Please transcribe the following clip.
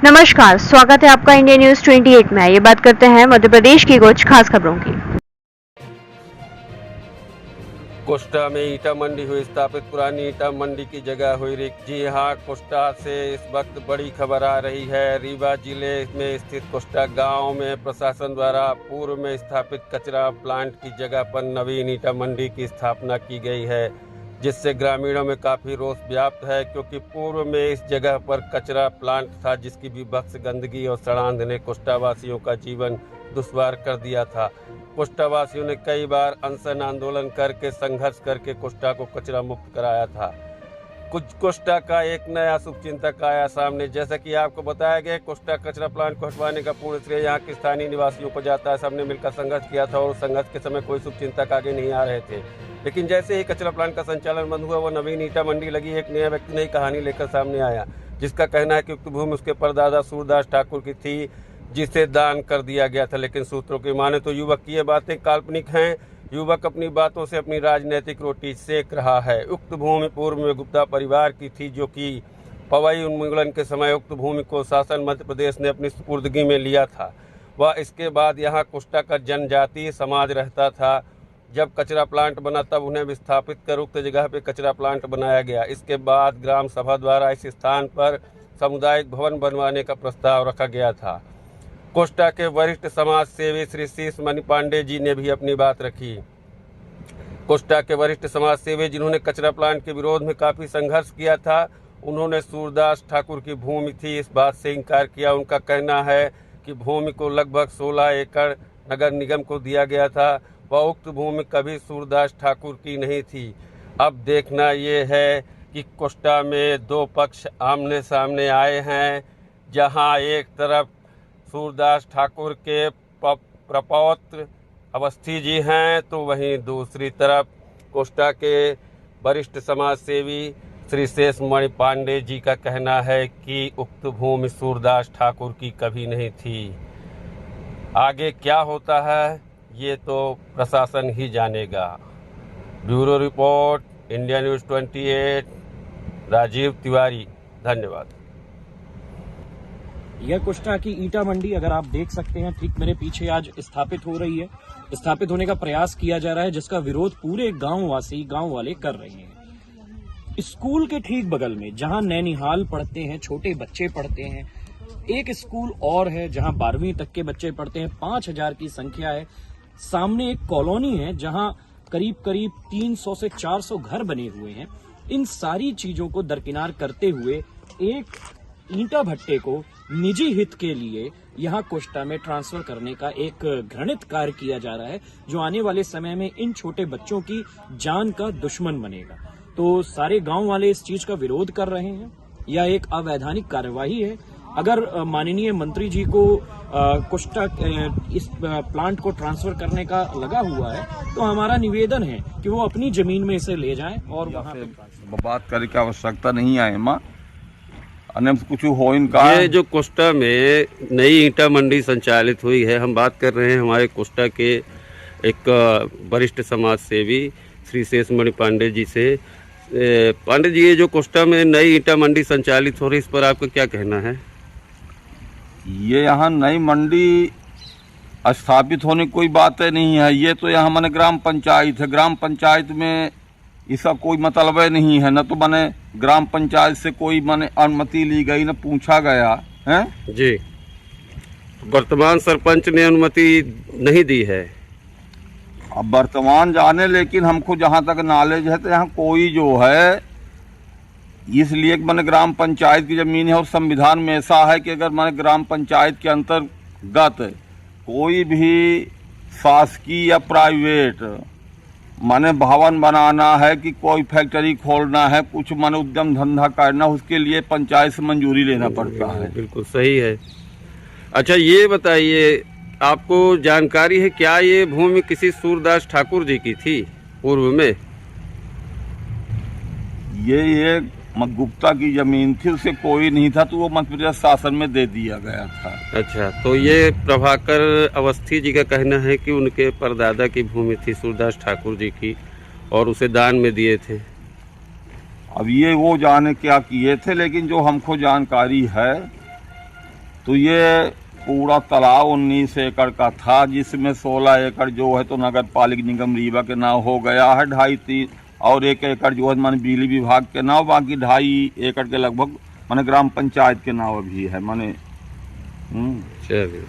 नमस्कार, स्वागत है आपका इंडिया न्यूज 28 में। ये बात करते हैं मध्य प्रदेश की कुछ खास खबरों की। कोस्टा में ईटा मंडी हुई स्थापित, पुरानी ईटा मंडी की जगह हुई रिक्त। जी हाँ, कोस्टा से इस वक्त बड़ी खबर आ रही है। रीवा जिले में स्थित कोस्टा गांव में प्रशासन द्वारा पूर्व में स्थापित कचरा प्लांट की जगह पर नवीन ईटा मंडी की स्थापना की गई है, जिससे ग्रामीणों में काफ़ी रोष व्याप्त है, क्योंकि पूर्व में इस जगह पर कचरा प्लांट था, जिसकी विभत्स गंदगी और सड़ांध ने कोस्टा वासियों का जीवन दुश्वार कर दिया था। कोस्टा वासियों ने कई बार अनशन आंदोलन करके संघर्ष करके कोस्टा को कचरा मुक्त कराया था। कुछ कोस्टा का एक नया शुभचिंतक आया सामने। जैसा कि आपको बताया गया, कोस्टा कचरा प्लांट को हटवाने का पूर्ण श्रेय यहाँ के स्थानीय निवासियों को जाता है। सबने मिलकर संघर्ष किया था और संघर्ष के समय कोई शुभचिंतक आगे नहीं आ रहे थे। लेकिन जैसे ही कचरा प्लांट का संचालन बंद हुआ, वो नवीन ईटा मंडी लगी। एक नया व्यक्ति नई कहानी लेकर सामने आया, जिसका कहना है कि उक्त भूमि उसके परदादा सूरदास ठाकुर की थी, जिसे दान कर दिया गया था। लेकिन सूत्रों की माने तो युवक की ये बातें काल्पनिक हैं। युवक अपनी बातों से अपनी राजनीतिक रोटी सेक रहा है। उक्त भूमि पूर्व में गुप्ता परिवार की थी, जो कि पवई उन्मूलन के समय उक्त भूमि को शासन मध्य प्रदेश ने अपनी सुपुर्दगी में लिया था। वह इसके बाद यहाँ कोस्टा का जनजातीय समाज रहता था। जब कचरा प्लांट बना तब उन्हें विस्थापित कर उक्त जगह पर कचरा प्लांट बनाया गया। इसके बाद ग्राम सभा द्वारा इस स्थान पर सामुदायिक भवन बनवाने का प्रस्ताव रखा गया था। कोस्टा के वरिष्ठ समाज सेवी श्री शीश मणि पांडे जी ने भी अपनी बात रखी। कोस्टा के वरिष्ठ समाज सेवी, जिन्होंने कचरा प्लांट के विरोध में काफ़ी संघर्ष किया था, उन्होंने सूरदास ठाकुर की भूमि थी इस बात से इनकार किया। उनका कहना है कि भूमि को लगभग 16 एकड़ नगर निगम को दिया गया था। वह उक्त भूमि कभी सूरदास ठाकुर की नहीं थी। अब देखना ये है कि कोस्टा में दो पक्ष आमने सामने आए हैं, जहां एक तरफ सूरदास ठाकुर के प्रपौत्र अवस्थी जी हैं, तो वहीं दूसरी तरफ कोस्टा के वरिष्ठ समाज सेवी श्री शेष मणि पांडे जी का कहना है कि उक्त भूमि सूरदास ठाकुर की कभी नहीं थी। आगे क्या होता है ये तो प्रशासन ही जानेगा। Bureau report, India news 28, Rajiv Tiwari. धन्यवाद। यह कोस्टा की ईटा मंडी, अगर आप देख सकते हैं, ठीक मेरे पीछे आज स्थापित हो रही है। स्थापित होने का प्रयास किया जा रहा है, जिसका विरोध पूरे गांव वाले कर रहे हैं। स्कूल के ठीक बगल में, जहां नैनीहाल पढ़ते हैं, छोटे बच्चे पढ़ते हैं, एक स्कूल और है जहां 12वीं तक के बच्चे पढ़ते हैं। 5000 की संख्या है। सामने एक कॉलोनी है जहां करीब 300 से 400 घर बने हुए हैं। इन सारी चीजों को दरकिनार करते हुए एक ईंटा भट्टे को निजी हित के लिए यहां कोस्टा में ट्रांसफर करने का एक घृणित कार्य किया जा रहा है, जो आने वाले समय में इन छोटे बच्चों की जान का दुश्मन बनेगा। तो सारे गांव वाले इस चीज का विरोध कर रहे हैं। यह एक अवैधानिक कार्यवाही है। अगर माननीय मंत्री जी को कोस्टा इस प्लांट को ट्रांसफर करने का लगा हुआ है, तो हमारा निवेदन है कि वो अपनी जमीन में इसे ले जाएं और वहां पे बात करने की आवश्यकता नहीं है। माँ कुछ हो इनका। ये जो कोस्टा में नई ईटा मंडी संचालित हुई है, हम बात कर रहे हैं हमारे कोस्टा के एक वरिष्ठ समाज सेवी श्री शेष मणि पांडे जी से। पांडे जी, ये जो कोस्टा में नई ईटा मंडी संचालित हो रही, इस पर आपका क्या कहना है? ये यहाँ नई मंडी स्थापित होने की कोई बात नहीं है। ये तो यहाँ माने ग्राम पंचायत है। ग्राम पंचायत में इसका कोई मतलब नहीं है। न तो माने ग्राम पंचायत से कोई माने अनुमति ली गई, न पूछा गया है जी। वर्तमान सरपंच ने अनुमति नहीं दी है। अब वर्तमान जाने, लेकिन हमको जहाँ तक नॉलेज है तो यहाँ कोई जो है, इसलिए माने ग्राम पंचायत की जमीन है और संविधान में ऐसा है कि अगर माने ग्राम पंचायत के अंतर्गत कोई भी शासकीय या प्राइवेट माने भवन बनाना है कि कोई फैक्ट्री खोलना है, कुछ माने उद्यम धंधा करना, उसके लिए पंचायत से मंजूरी लेना पड़ता है। बिल्कुल सही है। अच्छा, ये बताइए, आपको जानकारी है क्या ये भूमि किसी सूरदास ठाकुर जी की थी पूर्व में? ये गुप्ता की जमीन थी, उसे कोई नहीं था, तो वो मध्य प्रदेश शासन में दे दिया गया था। अच्छा, तो ये प्रभाकर अवस्थी जी का कहना है कि उनके परदादा की भूमि थी सूरदास ठाकुर जी की, और उसे दान में दिए थे। अब ये वो जाने क्या किए थे, लेकिन जो हमको जानकारी है तो ये पूरा तालाब 19 एकड़ का था, जिसमें 16 एकड़ जो है तो नगर पालिक निगम रीवा के नाम हो गया है, 2.5-3 और 1 एकड़ जो है माने बिजली विभाग के नाम, बाकी 2.5 एकड़ के लगभग माने ग्राम पंचायत के नाम अभी है माने। चलिए।